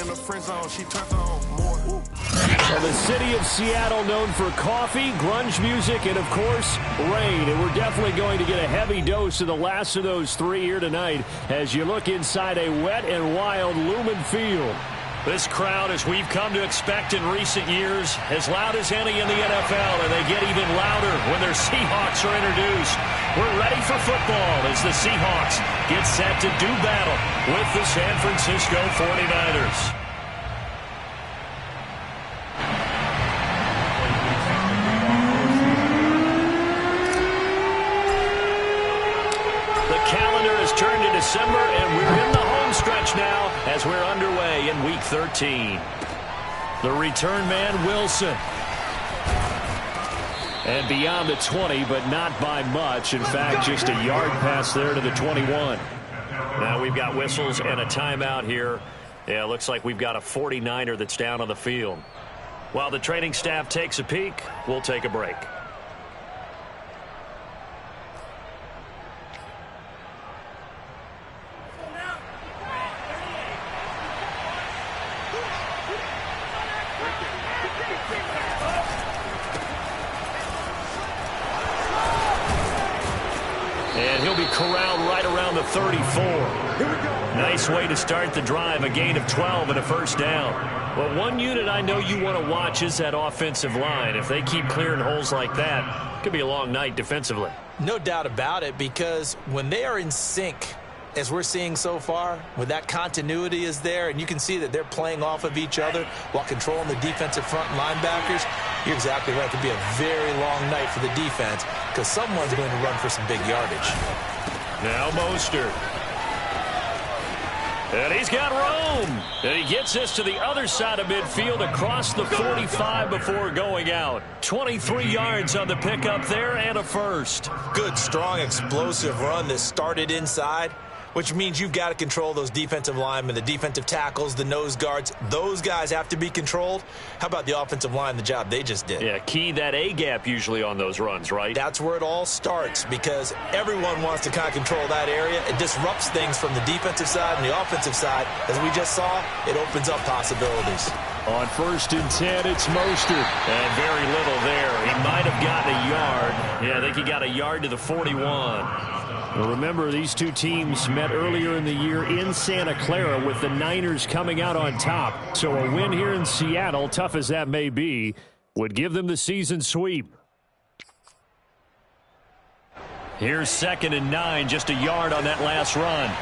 in the friend zone, she turned on more. Well, the city of Seattle known for coffee, grunge music, and, of course, rain. And we're definitely going to get a heavy dose of the last of those three here tonight as you look inside a wet and wild Lumen Field. This crowd, as we've come to expect in recent years, as loud as any in the NFL, and they get even louder when their Seahawks are introduced. We're ready for football as the Seahawks get set to do battle with the San Francisco 49ers. The calendar has turned to December, and we're in the home stretch now as we're underway in Week 13. The return man, Wilson. And beyond the 20, but not by much. In fact, just a yard pass there to the 21. Now we've got whistles and a timeout here. Yeah, it looks like we've got a 49er that's down on the field. While the training staff takes a peek, we'll take a break. And he'll be corralled right around the 34. Nice way to start the drive, a gain of 12 and a first down. Well, one unit I know you want to watch is that offensive line. If they keep clearing holes like that, it could be a long night defensively. No doubt about it, because when they are in sync, as we're seeing so far, when that continuity is there, and you can see that they're playing off of each other while controlling the defensive front linebackers, you're exactly right. It could be a very long night for the defense because someone's going to run for some big yardage. Now Mostert. And he's got room. And he gets this to the other side of midfield across the 45 before going out. 23 yards on the pickup there and a first. Good, strong, explosive run that started inside, which means you've got to control those defensive linemen, the defensive tackles, the nose guards. Those guys have to be controlled. How about the offensive line, the job they just did? Yeah, key that A-gap usually on those runs, right? That's where it all starts because everyone wants to kind of control that area. It disrupts things from the defensive side and the offensive side. As we just saw, it opens up possibilities. On 1st and 10, it's Mostert. And very little there. He might have gotten a yard. Yeah, I think he got a yard to the 41. Well, remember, these two teams met earlier in the year in Santa Clara with the Niners coming out on top. So a win here in Seattle, tough as that may be, would give them the season sweep. Here's 2nd and 9, just a yard on that last run.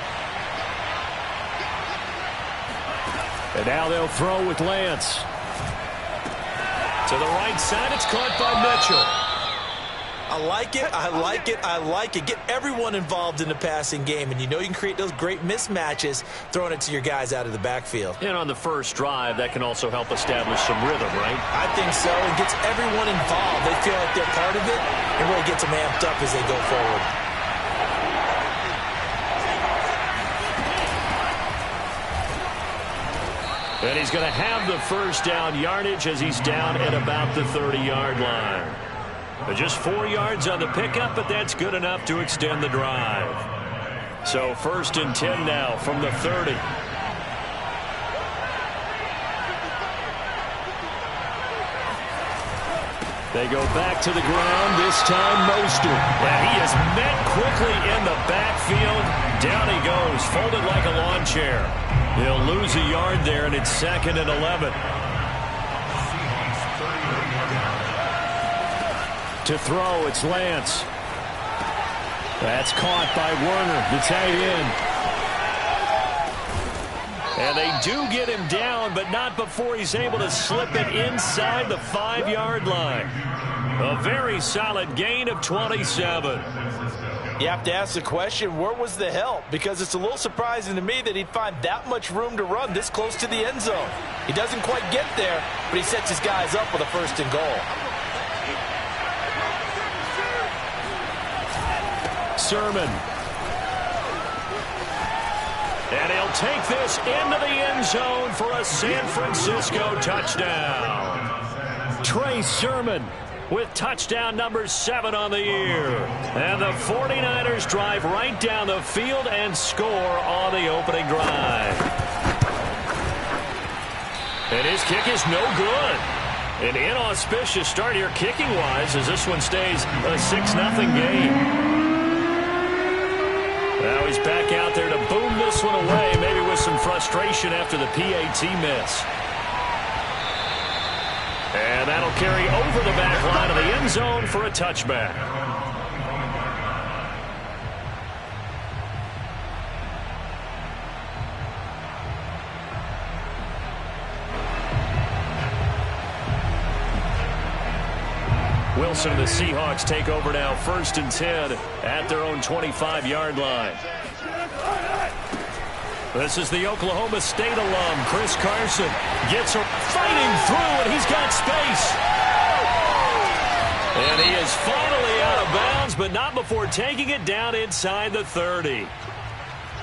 And now they'll throw with Lance. To the right side, it's caught by Mitchell. I like it, I like it, I like it. Get everyone involved in the passing game, and you know you can create those great mismatches throwing it to your guys out of the backfield. And on the first drive, that can also help establish some rhythm, right? I think so. It gets everyone involved. They feel like they're part of it, and really gets them amped up as they go forward. And he's going to have the first down yardage as he's down at about the 30-yard line. But just 4 yards on the pickup, but that's good enough to extend the drive. So 1st and 10 now from the 30. They go back to the ground, this time Mostert. And he is met quickly in the backfield. Down he goes, folded like a lawn chair. He'll lose a yard there, and it's 2nd and 11. To throw, it's Lance. That's caught by Werner, the tight end. And they do get him down, but not before he's able to slip it inside the 5-yard line. A very solid gain of 27. You have to ask the question, where was the help? Because it's a little surprising to me that he'd find that much room to run this close to the end zone. He doesn't quite get there, but he sets his guys up with a 1st and goal. Sermon. And he'll take this into the end zone for a San Francisco touchdown. Trey Sermon with touchdown number 7 on the year. And the 49ers drive right down the field and score on the opening drive. And his kick is no good. An inauspicious start here kicking-wise as this one stays a 6-0 game. Now he's back out there to boom this one away, maybe with some frustration after the PAT miss. And that'll carry over the back line of the end zone for a touchback. Wilson and the Seahawks take over now, 1st and 10 at their own 25-yard line. This is the Oklahoma State alum, Chris Carson. Gets her fighting through, and he's got space. And he is finally out of bounds, but not before taking it down inside the 30.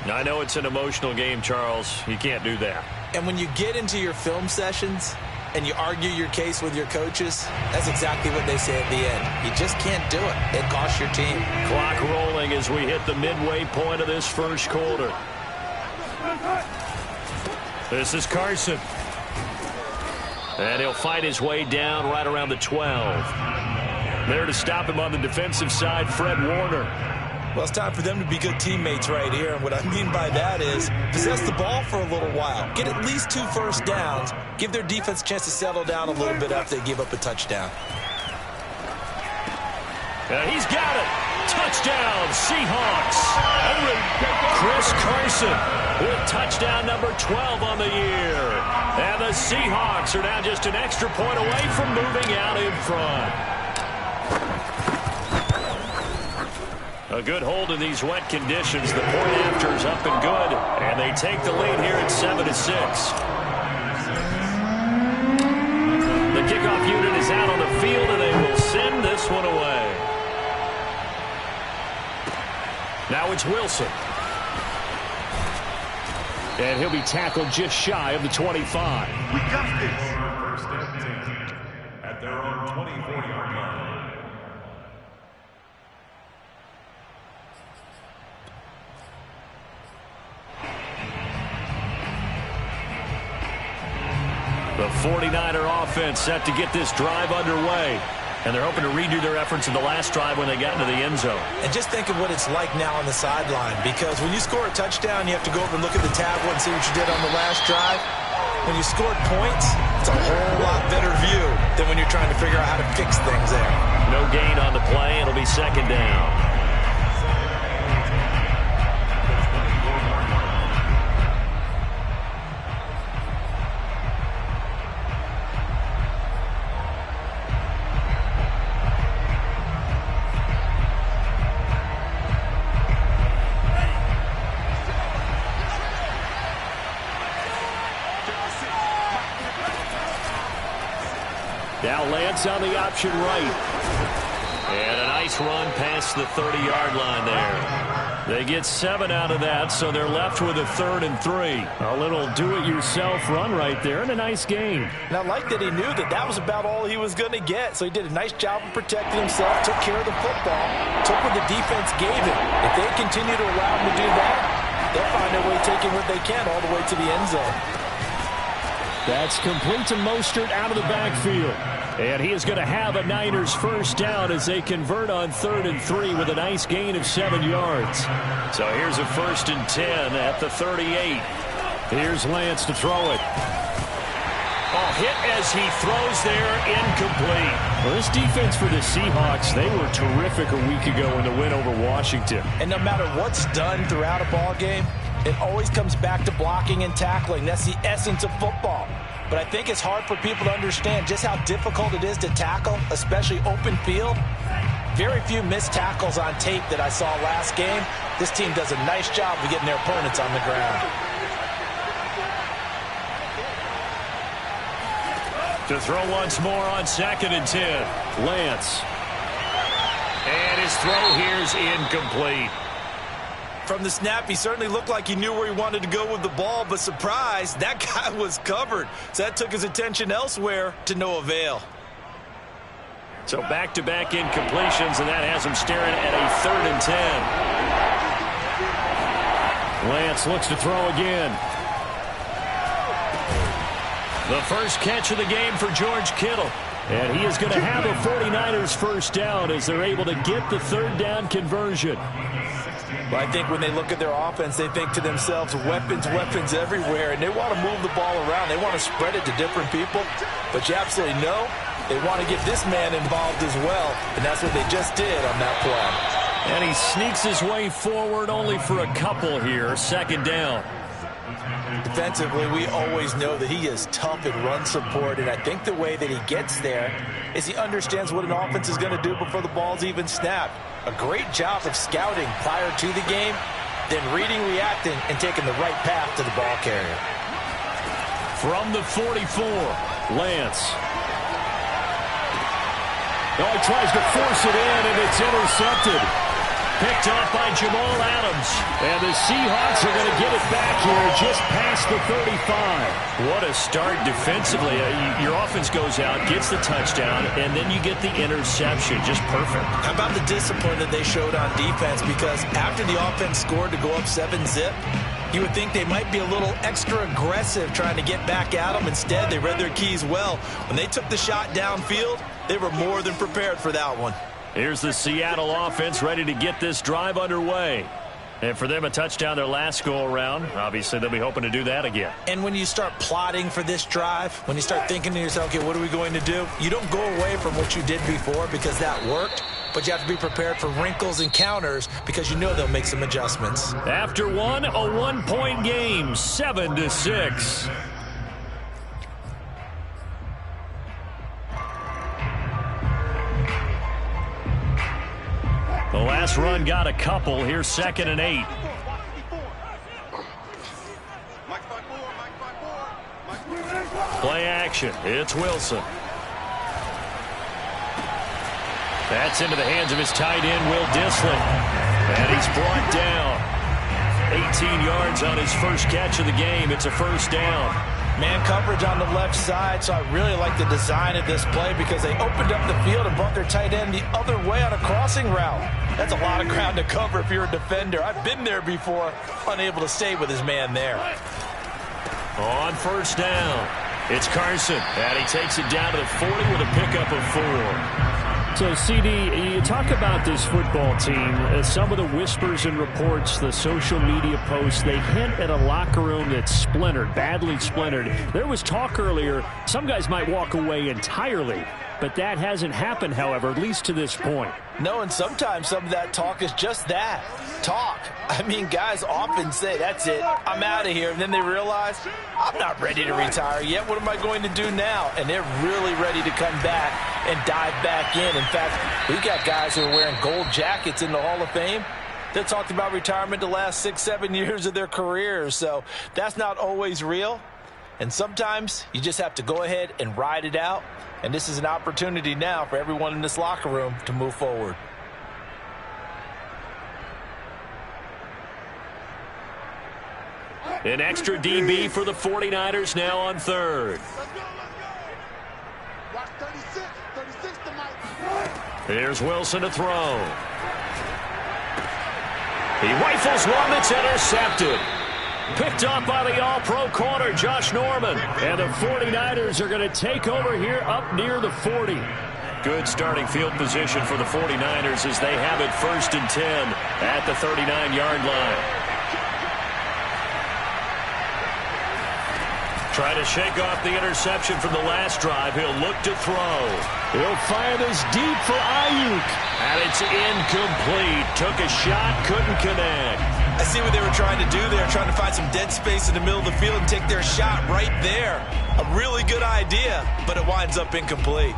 I know it's an emotional game, Charles. You can't do that. And when you get into your film sessions and you argue your case with your coaches, that's exactly what they say at the end. You just can't do it. It costs your team. Clock rolling as we hit the midway point of this first quarter. This is Carson. And he'll fight his way down right around the 12. There to stop him on the defensive side, Fred Warner. Well, it's time for them to be good teammates right here. And what I mean by that is possess the ball for a little while. Get at least 2 first downs. Give their defense a chance to settle down a little bit after they give up a touchdown. He's got it. Touchdown, Seahawks. Chris Carson with touchdown number 12 on the year. And the Seahawks are now just an extra point away from moving out in front. A good hold in these wet conditions. The point after is up and good. And they take the lead here at 7-6. The kickoff unit is out on the field, and they will send this one away. Now it's Wilson. And he'll be tackled just shy of the 25. We got this. 1st and 10 at their own 24-yard line. The 49er offense set to get this drive underway. And they're hoping to redo their efforts in the last drive when they got into the end zone. And just think of what it's like now on the sideline, because when you score a touchdown, you have to go over and look at the tablet and see what you did on the last drive. When you scored points, it's a whole lot better view than when you're trying to figure out how to fix things there. No gain on the play. It'll be 2nd down. Now Lance on the option right. And a nice run past the 30-yard line there. They get 7 out of that, so they're left with a 3rd and 3. A little do-it-yourself run right there, and a nice gain. And I like that he knew that that was about all he was going to get. So he did a nice job of protecting himself, took care of the football, took what the defense gave him. If they continue to allow him to do that, they'll find their way taking what they can all the way to the end zone. That's complete to Mostert out of the backfield. And he is going to have a Niners first down as they convert on 3rd and 3 with a nice gain of 7 yards. So here's a 1st and 10 at the 38. Here's Lance to throw it. Oh, hit as he throws there, incomplete. Well, this defense for the Seahawks, they were terrific a week ago in the win over Washington. And no matter what's done throughout a ball game, it always comes back to blocking and tackling. That's the essence of football. But I think it's hard for people to understand just how difficult it is to tackle, especially open field. Very few missed tackles on tape that I saw last game. This team does a nice job of getting their opponents on the ground. To throw once more on 2nd and 10. Lance. And his throw here's incomplete. From the snap, he certainly looked like he knew where he wanted to go with the ball, but surprise, that guy was covered. So that took his attention elsewhere to no avail. So back-to-back incompletions, and that has him staring at a 3rd and 10. Lance looks to throw again. The first catch of the game for George Kittle. And he is going to have a 49ers first down as they're able to get the third down conversion. Well, I think when they look at their offense, they think to themselves, weapons, weapons everywhere, and they want to move the ball around. They want to spread it to different people, but you absolutely know they want to get this man involved as well, and that's what they just did on that play. And he sneaks his way forward only for a couple here, second down. Defensively, we always know that he is tough in run support, and I think the way that he gets there is he understands what an offense is going to do before the ball's even snapped. A great job of scouting prior to the game, then reading, reacting, and taking the right path to the ball carrier. From the 44, Lance. Oh, he tries to force it in, and it's intercepted. Picked off by Jamal Adams. And the Seahawks are going to get it back here just past the 35. What a start defensively. Your offense goes out, gets the touchdown, and then you get the interception. Just perfect. How about the discipline that they showed on defense? Because after the offense scored to go up 7-zip, you would think they might be a little extra aggressive trying to get back at them. Instead, they read their keys well. When they took the shot downfield, they were more than prepared for that one. Here's the Seattle offense ready to get this drive underway. And for them, a touchdown their last go-around. Obviously, they'll be hoping to do that again. And when you start plotting for this drive, when you start thinking to yourself, okay, what are we going to do? You don't go away from what you did before because that worked, but you have to be prepared for wrinkles and counters because you know they'll make some adjustments. After one, a one-point game, 7-6. The last run got a couple. Here's 2nd and 8. Play action. It's Wilson. That's into the hands of his tight end, Will Dissly. And he's brought down. 18 yards on his first catch of the game. It's a first down. Man coverage on the left side, so I really like the design of this play because they opened up the field and brought their tight end the other way on a crossing route. That's a lot of ground to cover if you're a defender. I've been there before, unable to stay with his man there. On first down, it's Carson, and he takes it down to the 40 with a pickup of 4. So, CD, you talk about this football team, some of the whispers and reports, the social media posts, they hint at a locker room that's splintered, badly splintered. There was talk earlier, some guys might walk away entirely, but that hasn't happened, however, at least to this point. No, and sometimes some of that talk is just that, talk. I mean, guys often say, that's it, I'm out of here, and then they realize, I'm not ready to retire yet. What am I going to do now? And they're really ready to come back and dive back in. In fact, we've got guys who are wearing gold jackets in the Hall of Fame. They talked about retirement the last 6-7 years of their careers, so that's not always real. And sometimes you just have to go ahead and ride it out. And this is an opportunity now for everyone in this locker room to move forward. An extra DB for the 49ers now on 3rd. Here's Wilson to throw. He rifles one that's intercepted. Picked off by the all-pro corner, Josh Norman. And the 49ers are going to take over here up near the 40. Good starting field position for the 49ers as they have it 1st and 10 at the 39-yard line. Try to shake off the interception from the last drive. He'll look to throw. He'll fire this deep for Ayuk. And it's incomplete. Took a shot, couldn't connect. I see what they were trying to do there, trying to find some dead space in the middle of the field and take their shot right there. A really good idea, but it winds up incomplete.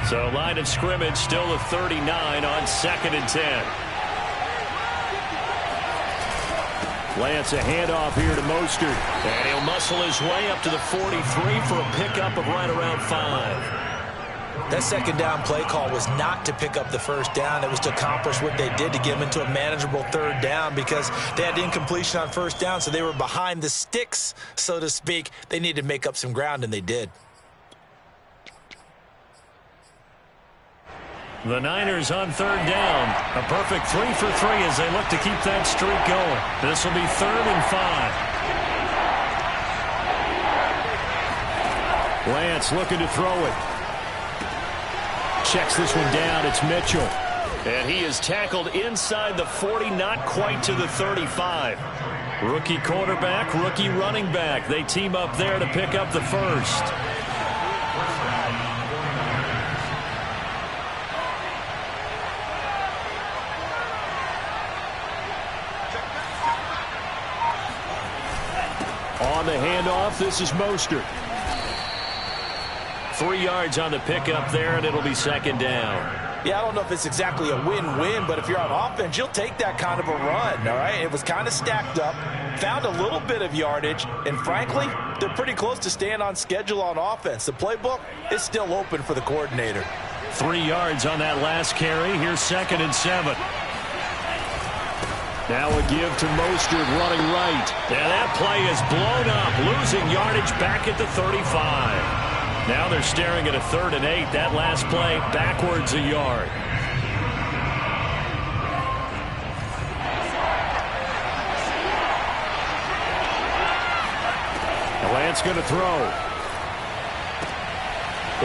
So line of scrimmage still the 39 on 2nd and 10. Lance, a handoff here to Mostert. And he'll muscle his way up to the 43 for a pickup of right around 5. That second down play call was not to pick up the first down. It was to accomplish what they did to get them into a manageable 3rd down because they had incompletion on 1st down, so they were behind the sticks, so to speak. They needed to make up some ground, and they did. The Niners on third down. A perfect 3 for 3 as they look to keep that streak going. This will be 3rd and 5. Lance looking to throw it. Checks this one down. It's Mitchell. And he is tackled inside the 40, not quite to the 35. Rookie quarterback, rookie running back. They team up there to pick up the first. On the handoff, this is Mostert. 3 yards on the pickup there, and it'll be 2nd down. Yeah, I don't know if it's exactly a win-win, but if you're on offense, you'll take that kind of a run, all right? It was kind of stacked up, found a little bit of yardage, and frankly, they're pretty close to staying on schedule on offense. The playbook is still open for the coordinator. 3 yards on that last carry. Here's 2nd and 7. Now a give to Mostert running right. And that play is blown up, losing yardage back at the 35. Now they're staring at a 3rd and 8. That last play backwards a yard. Lance going to throw.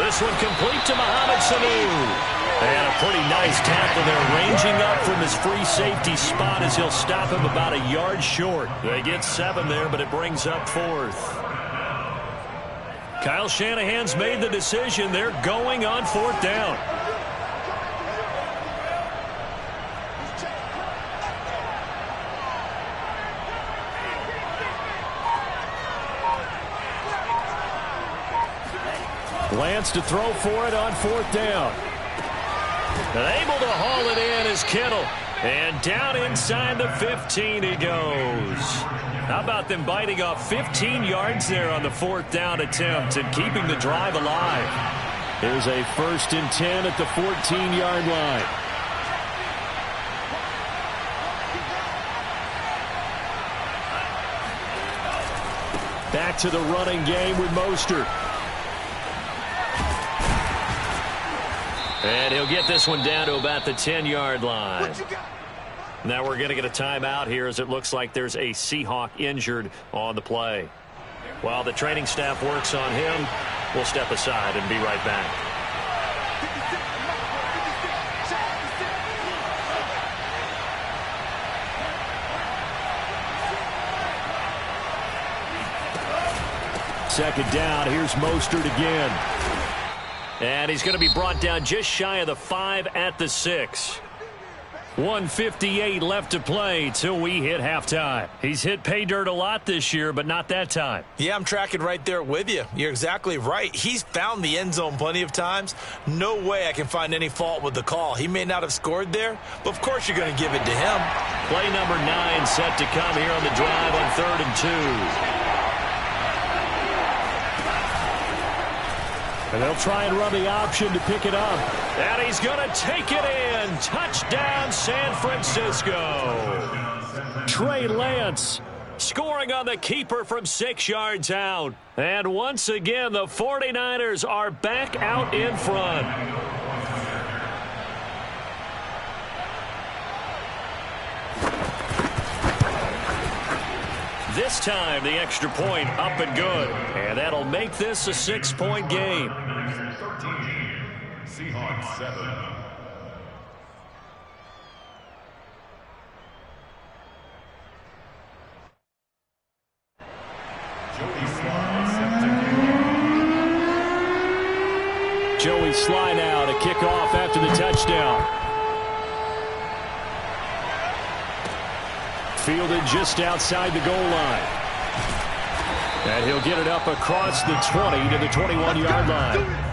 This one complete to Mohamed Sanu. And a pretty nice tackle there, ranging up from his free safety spot as he'll stop him about a yard short. They get 7 there, but it brings up 4th. Kyle Shanahan's made the decision. They're going on 4th down. Lance to throw for it on 4th down. And able to haul it in is Kittle. And down inside the 15 he goes. How about them biting off 15 yards there on the 4th down attempt and keeping the drive alive? There's a 1st and 10 at the 14-yard line. Back to the running game with Mostert. And he'll get this one down to about the 10-yard line. Now we're going to get a timeout here as it looks like there's a Seahawk injured on the play. While the training staff works on him, we'll step aside and be right back. Second down, here's Mostert again. And he's going to be brought down just shy of the 5 at the 6. 1:58 left to play till we hit halftime. He's hit pay dirt a lot this year, but not that time. Yeah, I'm tracking right there with you. You're exactly right. He's found the end zone plenty of times. No way I can find any fault with the call. He may not have scored there, but of course you're going to give it to him. Play number 9 set to come here on the drive on 3rd and 2. And they'll try and run the option to pick it up. And he's going to take it in. Touchdown, San Francisco. Trey Lance scoring on the keeper from 6 yards out. And once again, the 49ers are back out in front. This time, the extra point up and good. And that'll make this a 6-point game. 13, Seahawks 7. Joey Sly now to kick off after the touchdown. Fielded just outside the goal line. And he'll get it up across the 20 to the 21-yard line.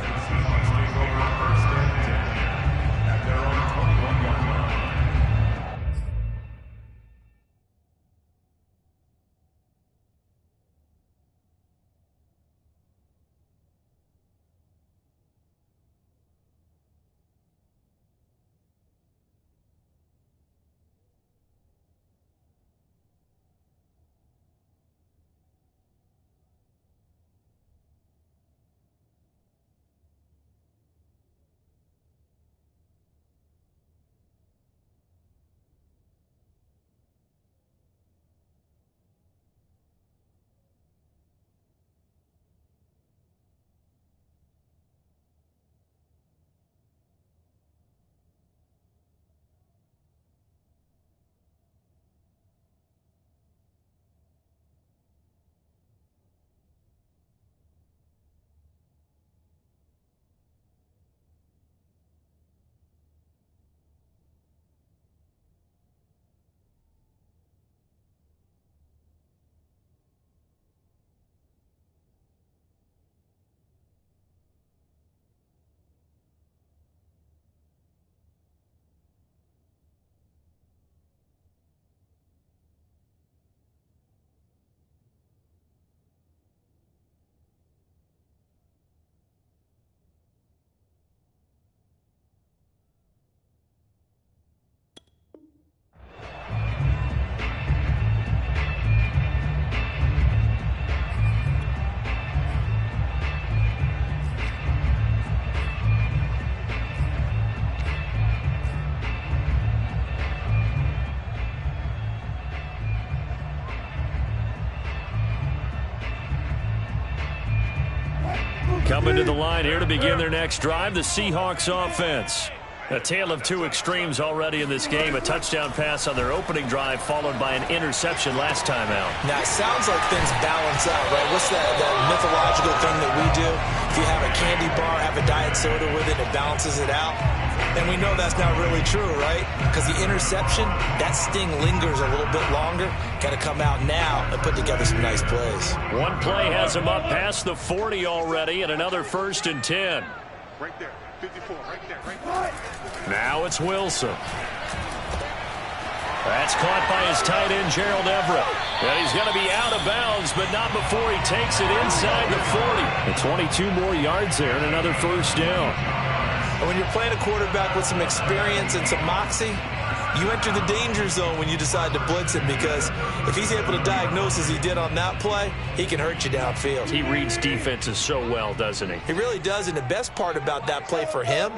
coming to the line here to begin their next drive, the Seahawks offense. A tale of two extremes already in this game. A touchdown pass on their opening drive followed by an interception last time out. Now, it sounds like things balance out, right? What's that mythological thing that we do? If you have a candy bar, have a diet soda with it, it balances it out. And we know that's not really true, right? Because the interception, that sting lingers a little bit longer. Got to come out now and put together some nice plays. One play has him up past the 40 already, and another 1st and 10. Right there, 54, right there, right there. Now it's Wilson. That's caught by his tight end, Gerald Everett. And he's going to be out of bounds, but not before he takes it inside the 40. And 22 more yards there and another 1st down. And when you're playing a quarterback with some experience and some moxie, you enter the danger zone when you decide to blitz him, because if he's able to diagnose as he did on that play, he can hurt you downfield. He reads defenses so well, doesn't he? He really does, and the best part about that play for him,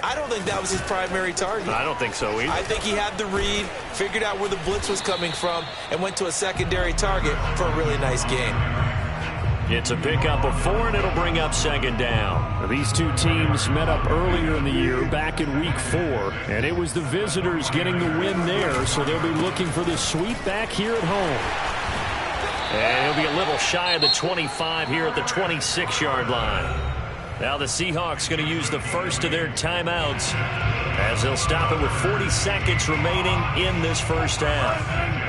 I don't think that was his primary target. I don't think so either. I think he had the read, figured out where the blitz was coming from, and went to a secondary target for a really nice game. It's a pickup of 4, and it'll bring up 2nd down. These two teams met up earlier in the year, back in Week 4, and it was the visitors getting the win there, so they'll be looking for the sweep back here at home. And he'll be a little shy of the 25 here at the 26-yard line. Now the Seahawks going to use the first of their timeouts as they'll stop it with 40 seconds remaining in this first half.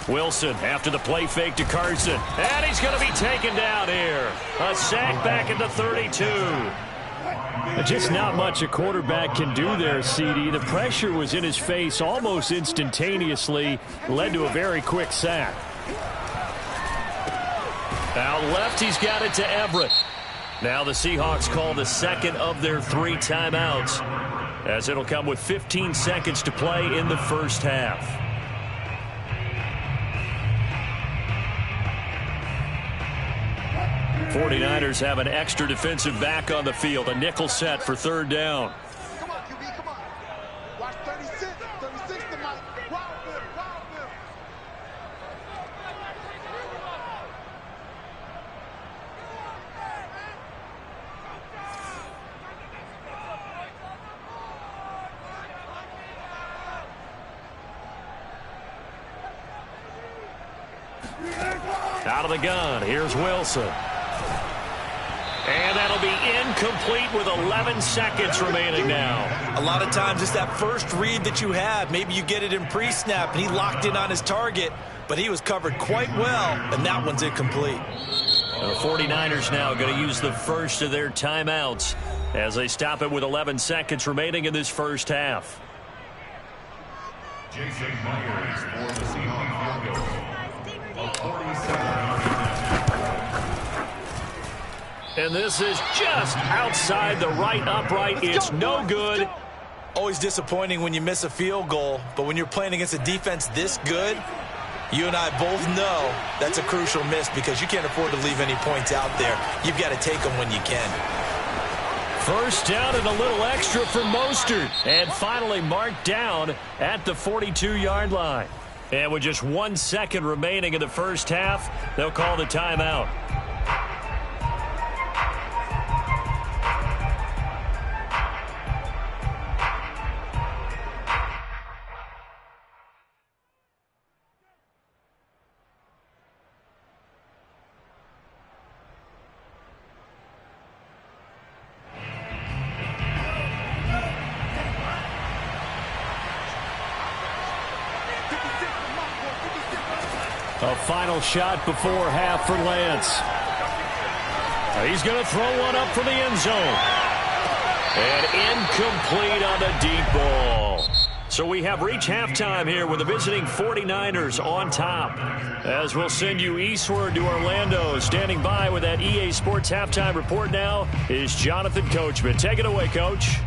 Wilson after the play fake to Carson. And he's going to be taken down here. A sack back at the 32. Just not much a quarterback can do there, CD. The pressure was in his face almost instantaneously. Led to a very quick sack. Out left, he's got it to Everett. Now the Seahawks call the second of their 3 timeouts, as it'll come with 15 seconds to play in the first half. '49ers have an extra defensive back on the field. A nickel set for 3rd down. Come on, QB, come on. Watch 36. 36 to Mike. Wild Bill, Wild Bill. Out of the gun, here's Wilson. And that'll be incomplete with 11 seconds remaining now. A lot of times it's that first read that you have. Maybe you get it in pre-snap and he locked in on his target, but he was covered quite well, and that one's incomplete. The 49ers now going to use the first of their timeouts as they stop it with 11 seconds remaining in this first half. Jason Myers for the Seahawks field goal of 47. And this is just outside the right upright. It's no good. Always disappointing when you miss a field goal, but when you're playing against a defense this good, you and I both know that's a crucial miss because you can't afford to leave any points out there. You've got to take them when you can. First down and a little extra for Mostert. And finally marked down at the 42-yard line. And with just 1 second remaining in the first half, they'll call the timeout. A final shot before half for Lance. He's going to throw one up for the end zone. And incomplete on the deep ball. So we have reached halftime here with the visiting 49ers on top. As we'll send you eastward to Orlando. Standing by with that EA Sports halftime report now is Jonathan Coachman. Take it away, Coach.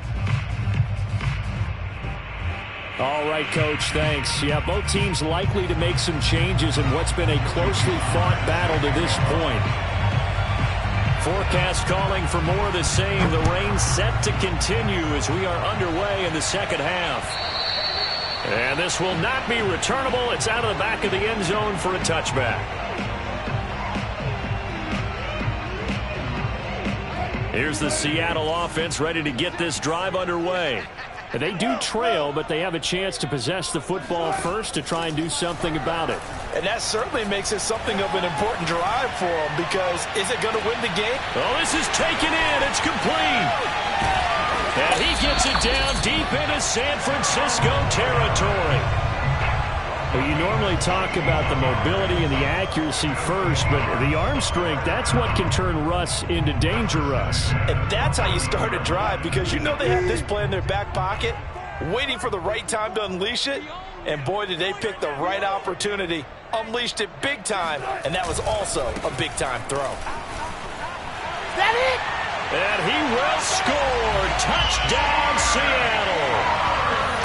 All right, Coach, thanks. Yeah, both teams likely to make some changes in what's been a closely fought battle to this point. Forecast calling for more of the same. The rain set to continue as we are underway in the second half. And this will not be returnable. It's out of the back of the end zone for a touchback. Here's the Seattle offense ready to get this drive underway. They do trail, but they have a chance to possess the football first to try and do something about it. And that certainly makes it something of an important drive for them, because is it going to win the game? Oh, this is taken in. It's complete. And he gets it down deep into San Francisco territory. Well, you normally talk about the mobility and the accuracy first, but the arm strength, that's what can turn Russ into danger Russ. And that's how you start a drive, because you know they have this play in their back pocket, waiting for the right time to unleash it. And boy, did they pick the right opportunity. Unleashed it big time, and that was also a big-time throw. That it? And he will score. Touchdown, Seattle.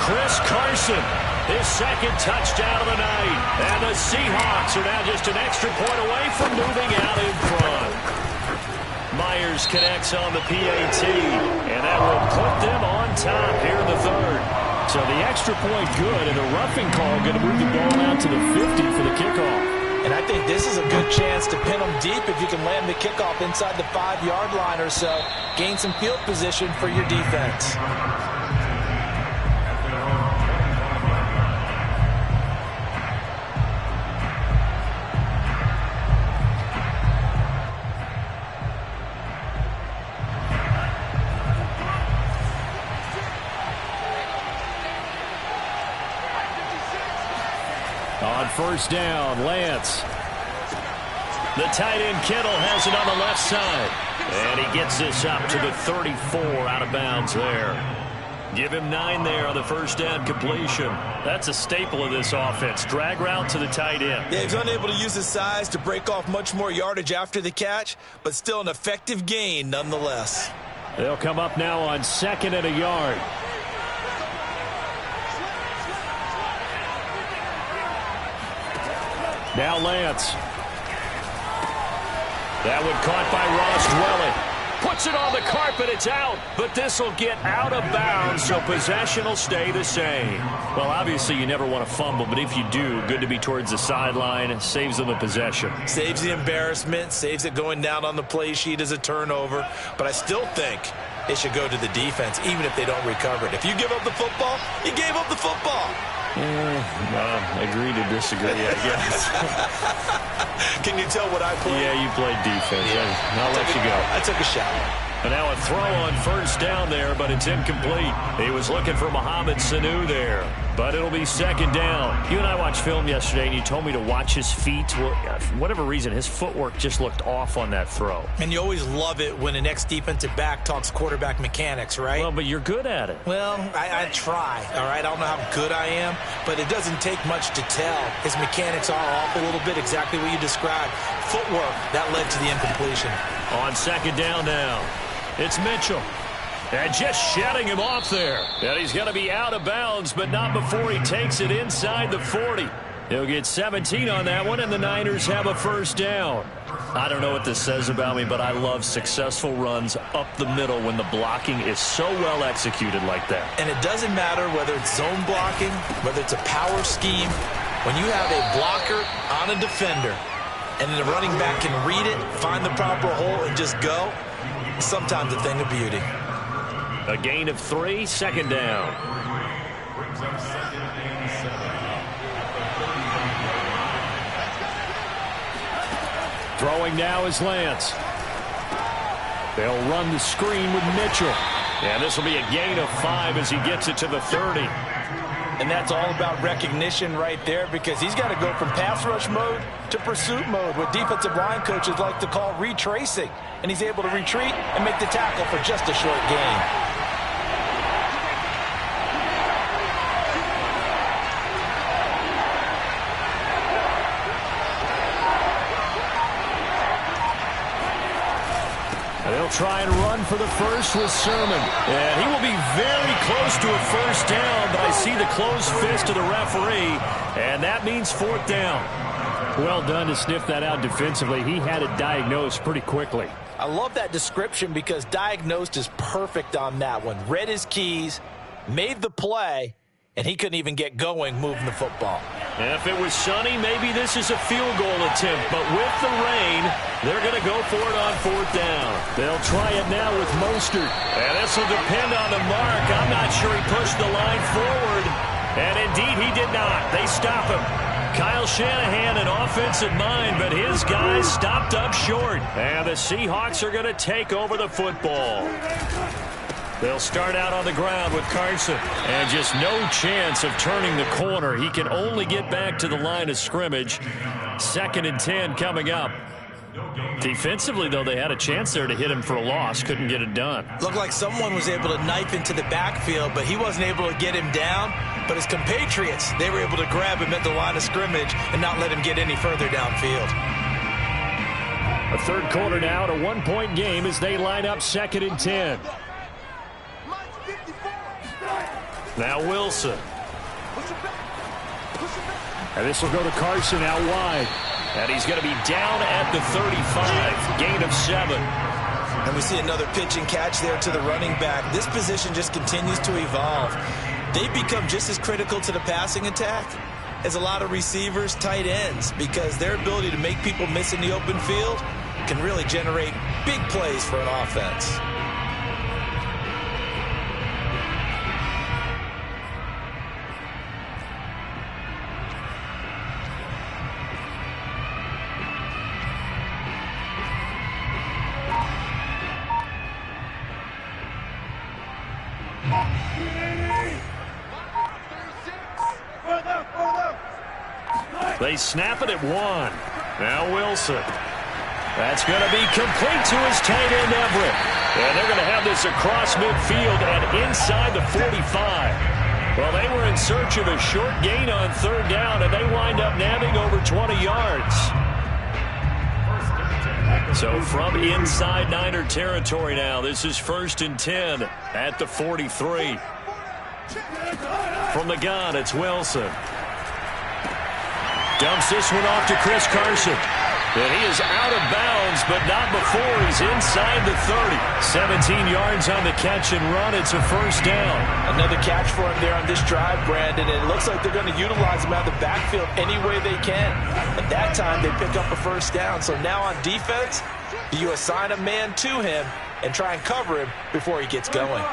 Chris Carson, his second touchdown of the night. And the Seahawks are now just an extra point away from moving out in front. Myers connects on the PAT, and that will put them on top here in the third. So the extra point good, and the roughing call going to move the ball out to the 50 for the kickoff. And I think this is a good chance to pin them deep if you can land the kickoff inside the 5-yard line or so. Gain some field position for your defense. On first down, Lance. The tight end Kittle has it on the left side. And he gets this up to the 34 out of bounds there. Give him 9 there on the first down completion. That's a staple of this offense. Drag route to the tight end. Yeah, he's unable to use his size to break off much more yardage after the catch, but still an effective gain nonetheless. They'll come up now on 2nd and a yard. Now Lance. That one caught by Ross Dwelling. Puts it on the carpet. It's out. But this will get out of bounds, so possession will stay the same. Well, obviously you never want to fumble, but if you do, good to be towards the sideline. Saves them the possession. Saves the embarrassment. Saves it going down on the play sheet as a turnover. But I still think it should go to the defense, even if they don't recover it. If you give up the football, you gave up the football. Agree to disagree, I guess. Can you tell what I played? Yeah, you played defense. Yeah. I'll let you go. I took a shot. And now a throw on first down there, but it's incomplete. He was looking for Mohamed Sanu there, but it'll be 2nd down. You and I watched film yesterday, and you told me to watch his feet. For whatever reason, his footwork just looked off on that throw. And you always love it when an ex-defensive back talks quarterback mechanics, right? Well, but you're good at it. Well, I try, all right? I don't know how good I am, but it doesn't take much to tell. His mechanics are off a little bit, exactly what you described. Footwork, that led to the incompletion. On 2nd down now. It's Mitchell. And just shutting him off there. And he's going to be out of bounds, but not before he takes it inside the 40. He'll get 17 on that one, and the Niners have a first down. I don't know what this says about me, but I love successful runs up the middle when the blocking is so well executed like that. And it doesn't matter whether it's zone blocking, whether it's a power scheme. When you have a blocker on a defender, and the running back can read it, find the proper hole, and just go, sometimes a thing of beauty. A gain of 3, 2nd down. Brings up 2nd and 7. Throwing now is Lance. They'll run the screen with Mitchell. And this will be a gain of 5 as he gets it to the 30. And that's all about recognition right there, because he's got to go from pass rush mode to pursuit mode, what defensive line coaches like to call retracing. And he's able to retreat and make the tackle for just a short gain. They'll They'll try and run for the first with Sermon. And he will be very close to a first down, but I see the closed fist of the referee, and that means fourth down. Well done to sniff that out defensively. He had it diagnosed pretty quickly. I love that description because diagnosed is perfect on that one. Read his keys, made the play, and he couldn't even get going moving the football. And if it was sunny, maybe this is a field goal attempt. But with the rain, they're going to go for it on fourth down. They'll try it now with Mostert. And this will depend on the mark. I'm not sure he pushed the line forward. And indeed, he did not. They stop him. Kyle Shanahan, an offensive mind, but his guys stopped up short. And the Seahawks are going to take over the football. They'll start out on the ground with Carson. And just no chance of turning the corner. He can only get back to the line of scrimmage. 2nd and 10 coming up. Defensively, though, they had a chance there to hit him for a loss. Couldn't get it done. Looked like someone was able to knife into the backfield, but he wasn't able to get him down. But his compatriots, they were able to grab him at the line of scrimmage and not let him get any further downfield. A third quarter now, a one-point game as they line up 2nd and 10. Now Wilson. And this will go to Carson out wide. And he's going to be down at the 35. Gain of 7. And we see another pitch and catch there to the running back. This position just continues to evolve. They become just as critical to the passing attack as a lot of receivers, tight ends, because their ability to make people miss in the open field can really generate big plays for an offense. They snap it at 1. Now Wilson. That's going to be complete to his tight end Everett. And they're going to have this across midfield and inside the 45. Well, they were in search of a short gain on third down, and they wind up nabbing over 20 yards. So from inside Niner territory now, this is 1st and 10 at the 43. From the gun, it's Wilson. Dumps this one off to Chris Carson. And he is out of bounds, but not before he's inside the 30. 17 yards on the catch and run. It's a first down. Another catch for him there on this drive, Brandon. And it looks like they're going to utilize him out of the backfield any way they can. At that time, they pick up a first down. So now on defense, you assign a man to him and try and cover him before he gets going.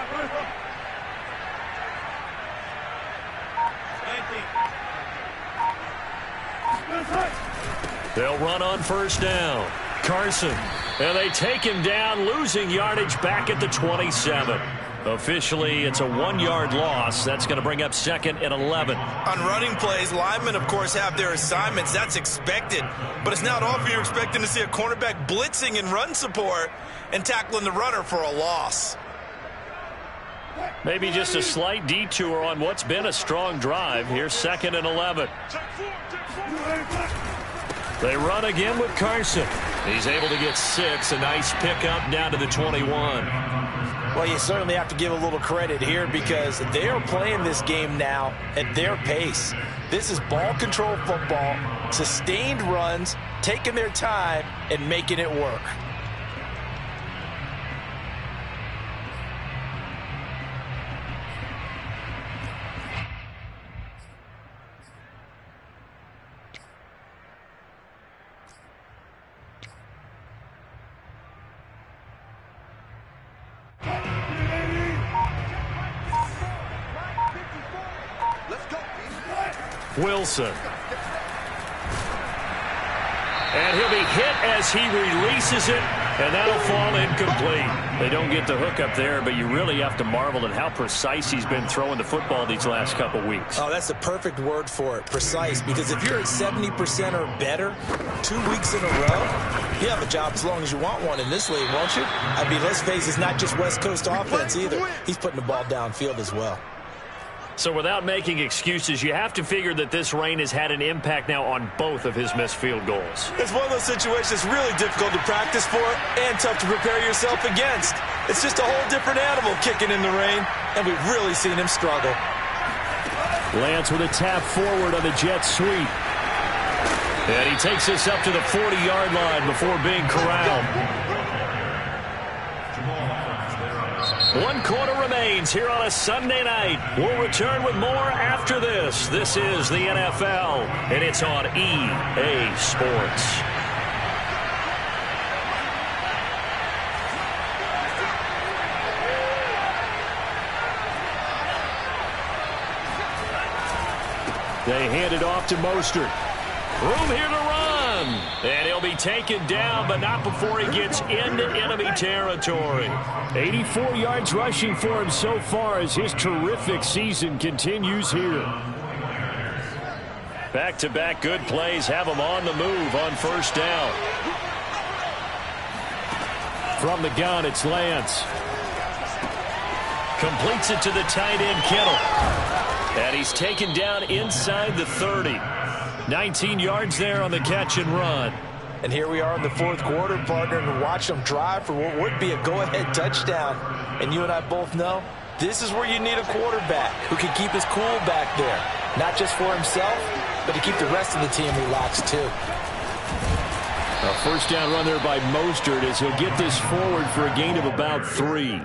They'll run on first down. Carson. And they take him down, losing yardage back at the 27. Officially, it's a 1-yard loss. That's going to bring up 2nd and 11. On running plays, linemen, of course, have their assignments. That's expected. But it's not often you're expecting to see a cornerback blitzing in run support and tackling the runner for a loss. Maybe just a slight detour on what's been a strong drive. Here's 2nd and 11. They run again with Carson. He's able to get 6. A nice pickup down to the 21. Well, you certainly have to give a little credit here because they are playing this game now at their pace. This is ball control football, sustained runs, taking their time and making it work. Wilson. And he'll be hit as he releases it, and that'll fall incomplete. They don't get the hook up there, but you really have to marvel at how precise he's been throwing the football these last couple weeks. Oh, that's the perfect word for it, precise, because if you're at 70% or better 2 weeks in a row, you have a job as long as you want one in this league, won't you? I mean, let's face it, it's not just West Coast offense either. He's putting the ball downfield as well. So without making excuses, you have to figure that this rain has had an impact now on both of his missed field goals. It's one of those situations that's really difficult to practice for and tough to prepare yourself against. It's just a whole different animal kicking in the rain, and we've really seen him struggle. Lance with a tap forward on the jet sweep. And he takes us up to the 40-yard line before being corralled. 1 quarter remains here on a Sunday night. We'll return with more after this. This is the NFL, and it's on EA Sports. They hand it off to Mostert. Room here to run. And he'll be taken down, but not before he gets into enemy territory. 84 yards rushing for him so far as his terrific season continues here. Back-to-back good plays have him on the move on first down. From the gun, it's Lance. Completes it to the tight end, Kittle. And he's taken down inside the 30. 19 yards there on the catch and run. And here we are in the fourth quarter, partner, and watch them drive for what would be a go-ahead touchdown. And you and I both know this is where you need a quarterback who can keep his cool back there. Not just for himself, but to keep the rest of the team relaxed too. A first down run there by Mostert as he'll get this forward for a gain of about 3.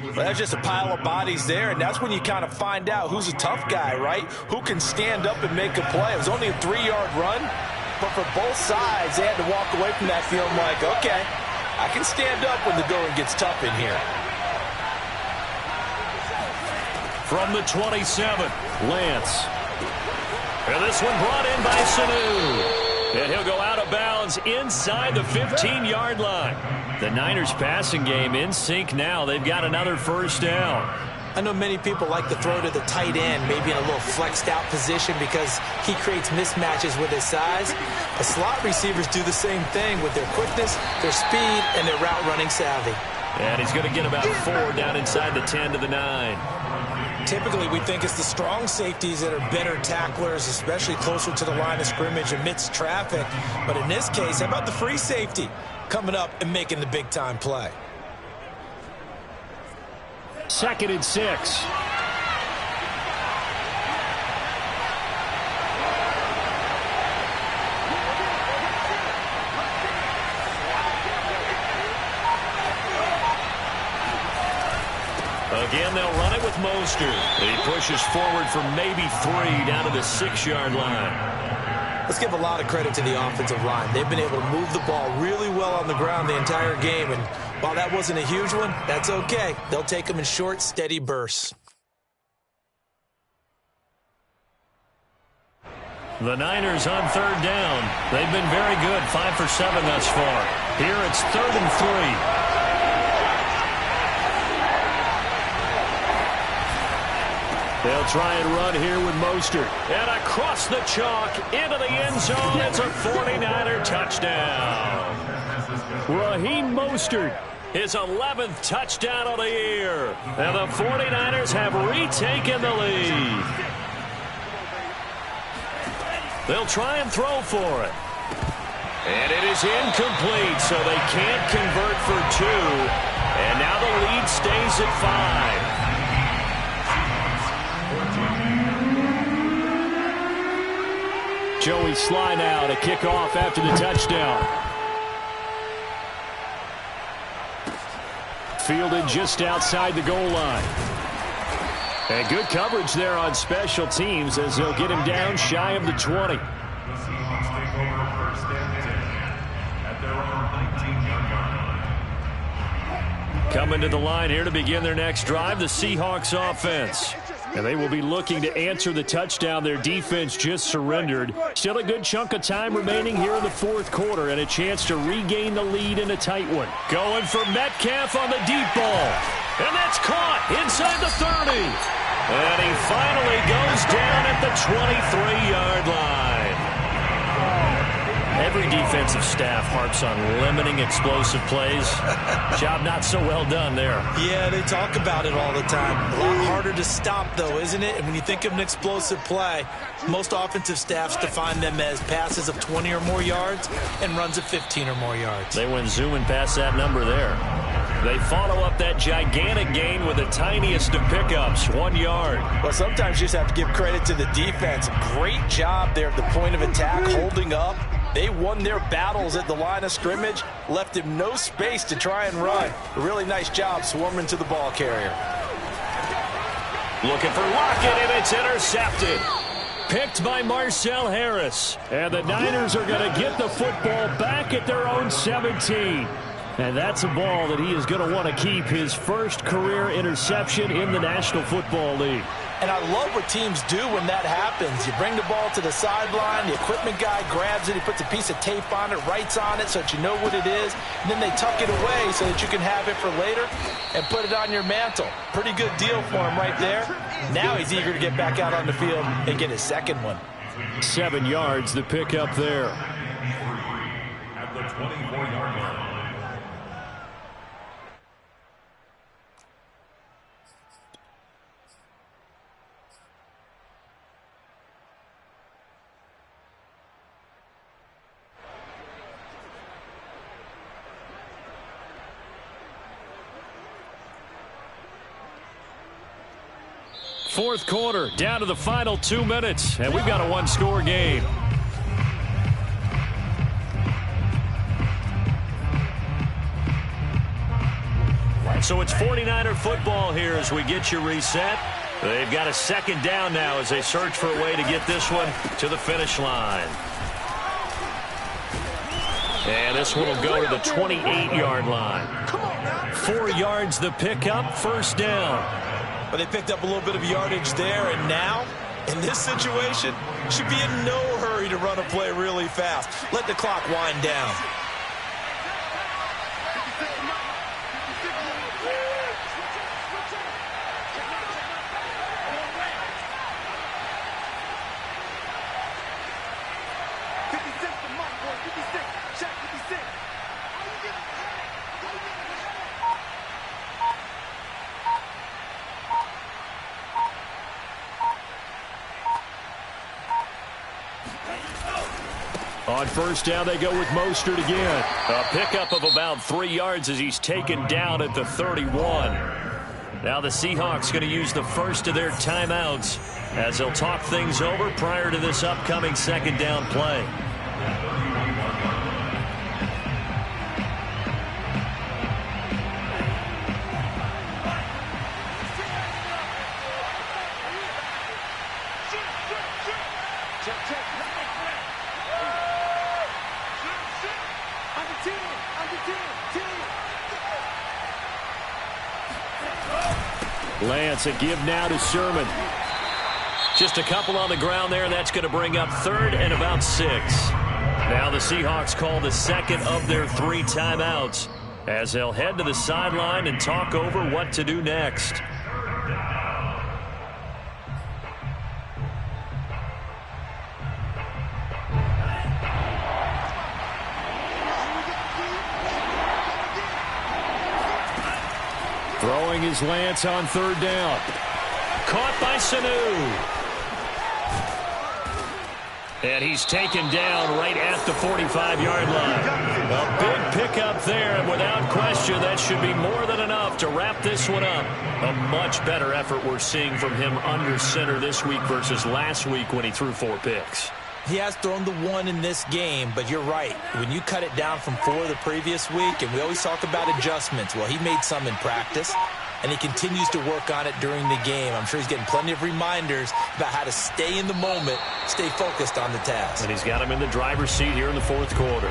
Well, that's just a pile of bodies there, and that's when you kind of find out who's a tough guy, right? Who can stand up and make a play. It was only a 3-yard run, but for both sides, they had to walk away from that feeling like, okay, I can stand up when the going gets tough in here. From the 27, Lance. and this one brought in by Sanu. And he'll go out of bounds inside the 15-yard line. The Niners passing game in sync now. They've got another first down. I know many people like to throw to the tight end, maybe in a little flexed out position because he creates mismatches with his size. But slot receivers do the same thing with their quickness, their speed, and their route running savvy. And he's going to get about 4 down inside the 10 to the 9. Typically, we think it's the strong safeties that are better tacklers, especially closer to the line of scrimmage amidst traffic. But in this case, how about the free safety coming up and making the big-time play? 2nd and 6. Again, they'll run it with Mostert. He pushes forward for maybe 3 down to the 6-yard line. Let's give a lot of credit to the offensive line. They've been able to move the ball really well on the ground the entire game, and while that wasn't a huge one, that's okay. They'll take them in short, steady bursts. The Niners on 3rd down. They've been very good, 5 for 7 thus far. Here it's 3rd and 3. They'll try and run here with Mostert. And across the chalk into the end zone. It's a 49er touchdown. Raheem Mostert. His 11th touchdown of the year. And the 49ers have retaken the lead. They'll try and throw for it. And it is incomplete, so they can't convert for 2. And now the lead stays at 5. Joey Sly now to kick off after the touchdown. Fielded just outside the goal line. And good coverage there on special teams as they'll get him down shy of the 20. The Seahawks take over first and 10 at their own 19-yard line. Coming to the line here to begin their next drive, the Seahawks offense. And they will be looking to answer the touchdown their defense just surrendered. Still a good chunk of time remaining here in the fourth quarter and a chance to regain the lead in a tight one. Going for Metcalf on the deep ball. And that's caught inside the 30. And he finally goes down at the 23-yard line. Every defensive staff harps on limiting explosive plays. Job not so well done there. Yeah, they talk about it all the time. A lot harder to stop, though, isn't it? And when you think of an explosive play, most offensive staffs define them as passes of 20 or more yards and runs of 15 or more yards. They went zooming past that number there. They follow up that gigantic gain with the tiniest of pickups, 1 yard. Well, sometimes you just have to give credit to the defense. Great job there at the point of attack, holding up. They won their battles at the line of scrimmage, left him no space to try and run. A really nice job swarming to the ball carrier. Looking for Lockett, and it's intercepted. Picked by Marcel Harris. And the Niners are going to get the football back at their own 17. And that's a ball that he is going to want to keep, his first career interception in the National Football League. And I love what teams do when that happens. You bring the ball to the sideline, the equipment guy grabs it, he puts a piece of tape on it, writes on it so that you know what it is, and then they tuck it away so that you can have it for later and put it on your mantle. Pretty good deal for him right there. Now he's eager to get back out on the field and get his second one. 7 yards, the pickup there. At the 24-yard line. Fourth quarter, down to the final 2 minutes, and we've got a one-score game. So it's 49er football here as we get you reset. They've got a second down now as they search for a way to get this one to the finish line. And this one will go to the 28-yard line. 4 yards the pickup, first down. But they picked up a little bit of yardage there, and now, in this situation, should be in no hurry to run a play really fast. Let the clock wind down. On first down, they go with Mostert again. A pickup of about 3 yards as he's taken down at the 31. Now the Seahawks going to use the first of their timeouts as they'll talk things over prior to this upcoming second down play. Lance, a give now to Sermon. Just a couple on the ground there, and that's going to bring up third and about 6. Now the Seahawks call the second of their 3 timeouts as they'll head to the sideline and talk over what to do next. Throwing his Lance on third down. Caught by Sanu. And he's taken down right at the 45-yard line. A big pickup there, and without question, that should be more than enough to wrap this one up. A much better effort we're seeing from him under center this week versus last week when he threw 4 picks. He has thrown the 1 in this game, but you're right. When you cut it down from 4 the previous week, and we always talk about adjustments, well, he made some in practice, and he continues to work on it during the game. I'm sure he's getting plenty of reminders about how to stay in the moment, stay focused on the task. And he's got him in the driver's seat here in the fourth quarter.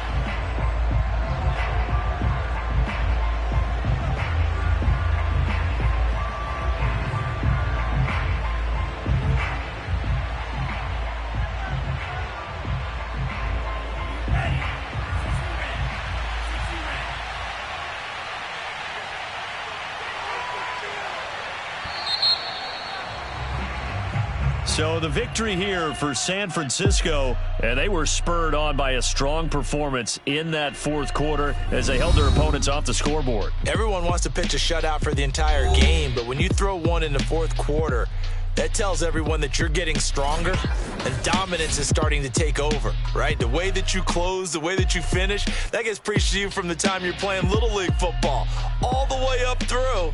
So the victory here for San Francisco, and they were spurred on by a strong performance in that fourth quarter as they held their opponents off the scoreboard. Everyone wants to pitch a shutout for the entire game, but when you throw one in the fourth quarter, that tells everyone that you're getting stronger and dominance is starting to take over, right? The way that you close, the way that you finish, that gets preached to you from the time you're playing Little League football all the way up through.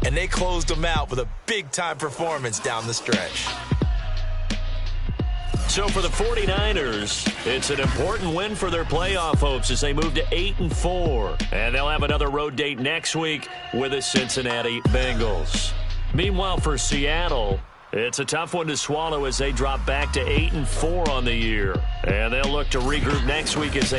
And they closed them out with a big-time performance down the stretch. So for the 49ers, it's an important win for their playoff hopes as they move to 8-4. And they'll have another road date next week with the Cincinnati Bengals. Meanwhile, for Seattle, it's a tough one to swallow as they drop back to 8-4 on the year. And they'll look to regroup next week as they